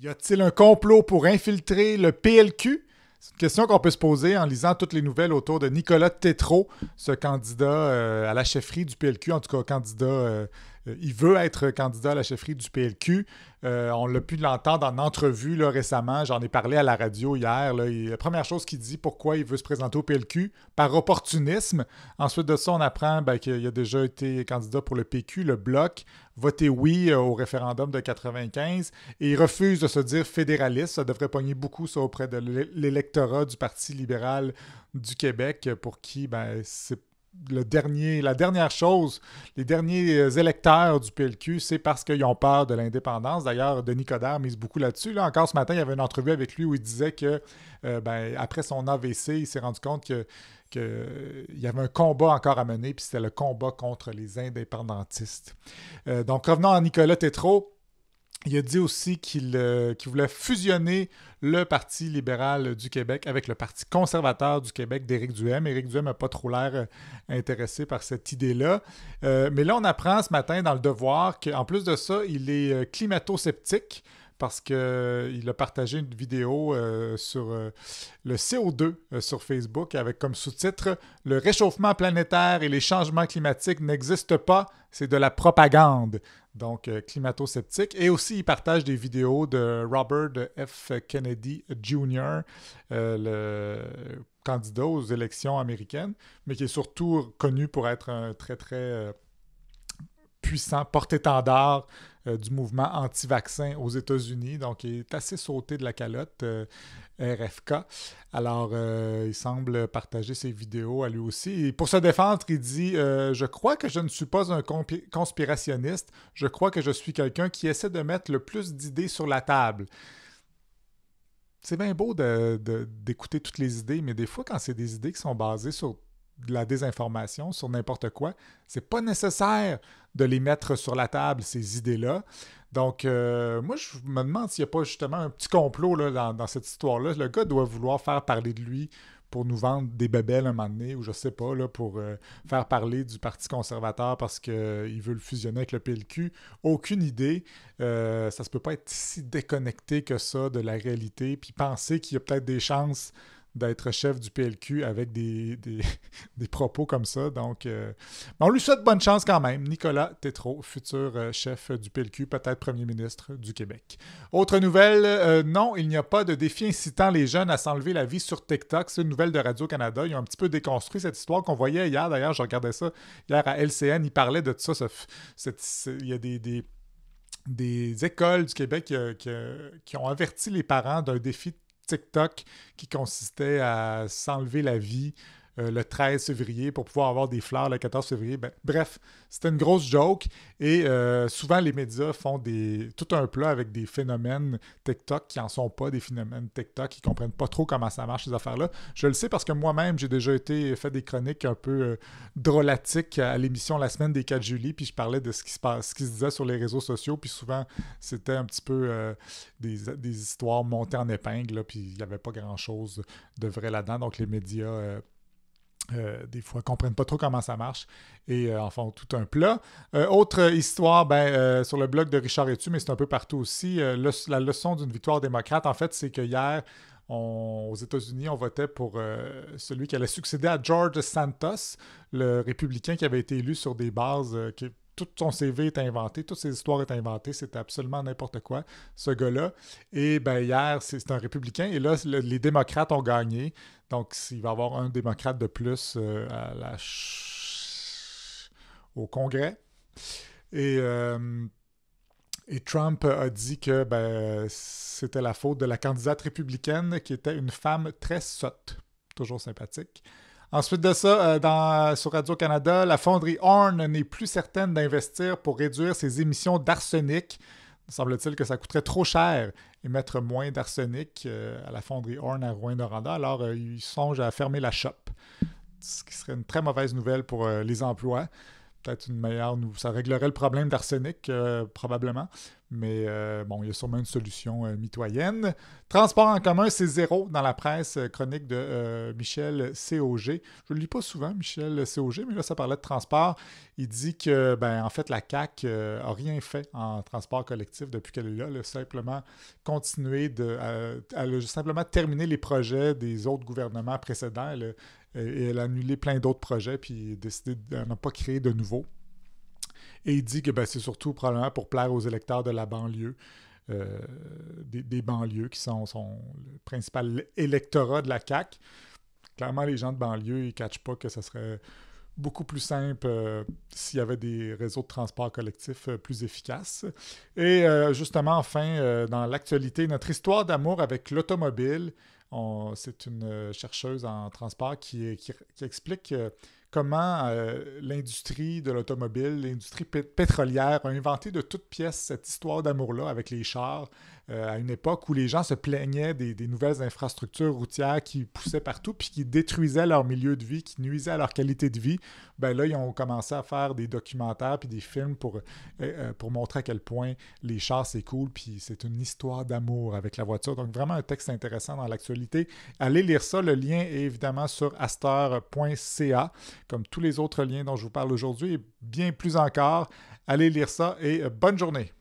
Y a-t-il un complot pour infiltrer le PLQ? C'est une question qu'on peut se poser en lisant toutes les nouvelles autour de Nicolas Tétrault, ce candidat à la chefferie du PLQ, en tout cas il veut être candidat à la chefferie du PLQ. On l'a pu l'entendre en entrevue là, récemment, j'en ai parlé à la radio hier. Là, la première chose qu'il dit, pourquoi il veut se présenter au PLQ, par opportunisme. Ensuite de ça, on apprend qu'il a déjà été candidat pour le PQ, le Bloc, voté oui au référendum de 95, et il refuse de se dire fédéraliste. Ça devrait pogner beaucoup ça auprès de l'électorat du Parti libéral du Québec, pour qui c'est la dernière chose, les derniers électeurs du PLQ, c'est parce qu'ils ont peur de l'indépendance. D'ailleurs, Denis Coderre mise beaucoup là-dessus. Là, encore ce matin, il y avait une entrevue avec lui où il disait que après son AVC, il s'est rendu compte qu'il y avait un combat encore à mener, puis c'était le combat contre les indépendantistes. Donc, revenons à Nicolas Tétrault. Il a dit aussi qu'il voulait fusionner le Parti libéral du Québec avec le Parti conservateur du Québec d'Éric Duhaime. Éric Duhaime n'a pas trop l'air intéressé par cette idée-là. Mais là, on apprend ce matin dans Le Devoir qu'en plus de ça, il est climato-sceptique parce qu'il a partagé une vidéo sur le CO2 sur Facebook avec comme sous-titre « Le réchauffement planétaire et les changements climatiques n'existent pas, c'est de la propagande ». Donc, climato-sceptique. Et aussi, il partage des vidéos de Robert F. Kennedy Jr., le candidat aux élections américaines, mais qui est surtout connu pour être un très, très puissant porte-étendard du mouvement anti-vaccin aux États-Unis. Donc, il est assez sauté de la calotte, RFK. Alors, il semble partager ses vidéos à lui aussi. Et pour se défendre, il dit « Je crois que je ne suis pas un conspirationniste. Je crois que je suis quelqu'un qui essaie de mettre le plus d'idées sur la table. » C'est bien beau d'écouter toutes les idées, mais des fois, quand c'est des idées qui sont basées sur de la désinformation, sur n'importe quoi, c'est pas nécessaire de les mettre sur la table, ces idées-là. Donc, moi, je me demande s'il n'y a pas justement un petit complot là, dans cette histoire-là. Le gars doit vouloir faire parler de lui pour nous vendre des bébelles un moment donné, ou je sais pas, là, pour faire parler du Parti conservateur parce qu'il veut le fusionner avec le PLQ. Aucune idée. Ça se peut pas être si déconnecté que ça de la réalité, puis penser qu'il y a peut-être des chances d'être chef du PLQ avec des propos comme ça. Donc, on lui souhaite bonne chance quand même. Nicolas Tétrault, futur chef du PLQ, peut-être premier ministre du Québec. Autre nouvelle, non, il n'y a pas de défi incitant les jeunes à s'enlever la vie sur TikTok. C'est une nouvelle de Radio-Canada. Ils ont un petit peu déconstruit cette histoire qu'on voyait hier. D'ailleurs, je regardais ça hier à LCN. Ils parlaient de ça. Il y a des écoles du Québec qui ont averti les parents d'un défi TikTok qui consistait à s'enlever la vie le 13 février pour pouvoir avoir des fleurs le 14 février. Bref, c'était une grosse joke et souvent les médias font tout un plat avec des phénomènes TikTok qui n'en sont pas des phénomènes TikTok, qui ne comprennent pas trop comment ça marche ces affaires-là. Je le sais parce que moi-même, j'ai déjà fait des chroniques un peu drôlatiques à l'émission La semaine des 4 juillet, puis je parlais de ce qui se disait sur les réseaux sociaux, puis souvent c'était un petit peu des histoires montées en épingle, là, puis il n'y avait pas grand-chose de vrai là-dedans, donc les médias des fois, ne comprennent pas trop comment ça marche et en font tout un plat. Autre histoire, sur le blog de Richard Etu, mais c'est un peu partout aussi, la leçon d'une victoire démocrate, en fait, c'est que hier, aux États-Unis, on votait pour celui qui allait succéder à George Santos, le républicain qui avait été élu sur des bases tout son CV est inventé, toutes ses histoires sont inventées, c'était absolument n'importe quoi, ce gars-là. Et hier, c'est un républicain, et là, les démocrates ont gagné, donc il va y avoir un démocrate de plus au Congrès. Et Trump a dit que c'était la faute de la candidate républicaine qui était une femme très sotte, toujours sympathique. Ensuite de ça, sur Radio-Canada, la fonderie Horn n'est plus certaine d'investir pour réduire ses émissions d'arsenic. Semble-t-il que ça coûterait trop cher émettre moins d'arsenic à la fonderie Horn à Rouyn-Noranda. Alors, ils songent à fermer la shop, ce qui serait une très mauvaise nouvelle pour les emplois. Peut-être une meilleure... Ça réglerait le problème d'arsenic, probablement. Mais bon, il y a sûrement une solution mitoyenne. Transport en commun, c'est zéro dans la presse chronique de Michel COG. Je ne le lis pas souvent, Michel COG, mais là, ça parlait de transport. Il dit que, ben, en fait, la CAQ n'a rien fait en transport collectif depuis qu'elle est là. Elle a simplement continué elle a simplement terminé les projets des autres gouvernements précédents. Et elle a annulé plein d'autres projets, puis décidé de n'en pas créer de nouveaux. Et il dit que ben, c'est surtout probablement pour plaire aux électeurs de la banlieue, des banlieues qui sont le principal électorat de la CAQ. Clairement, les gens de banlieue, ils ne catchent pas que ça serait beaucoup plus simple s'il y avait des réseaux de transport collectif plus efficaces. Et justement, enfin, dans l'actualité, notre histoire d'amour avec l'automobile, c'est une chercheuse en transport qui explique comment l'industrie de l'automobile, l'industrie pétrolière a inventé de toutes pièces cette histoire d'amour-là avec les chars à une époque où les gens se plaignaient des nouvelles infrastructures routières qui poussaient partout puis qui détruisaient leur milieu de vie, qui nuisaient à leur qualité de vie. Ben là, ils ont commencé à faire des documentaires puis des films pour montrer à quel point les chars, c'est cool puis c'est une histoire d'amour avec la voiture. Donc, vraiment un texte intéressant dans l'actualité. Allez lire ça. Le lien est évidemment sur aster.ca, comme tous les autres liens dont je vous parle aujourd'hui et bien plus encore. Allez lire ça et bonne journée.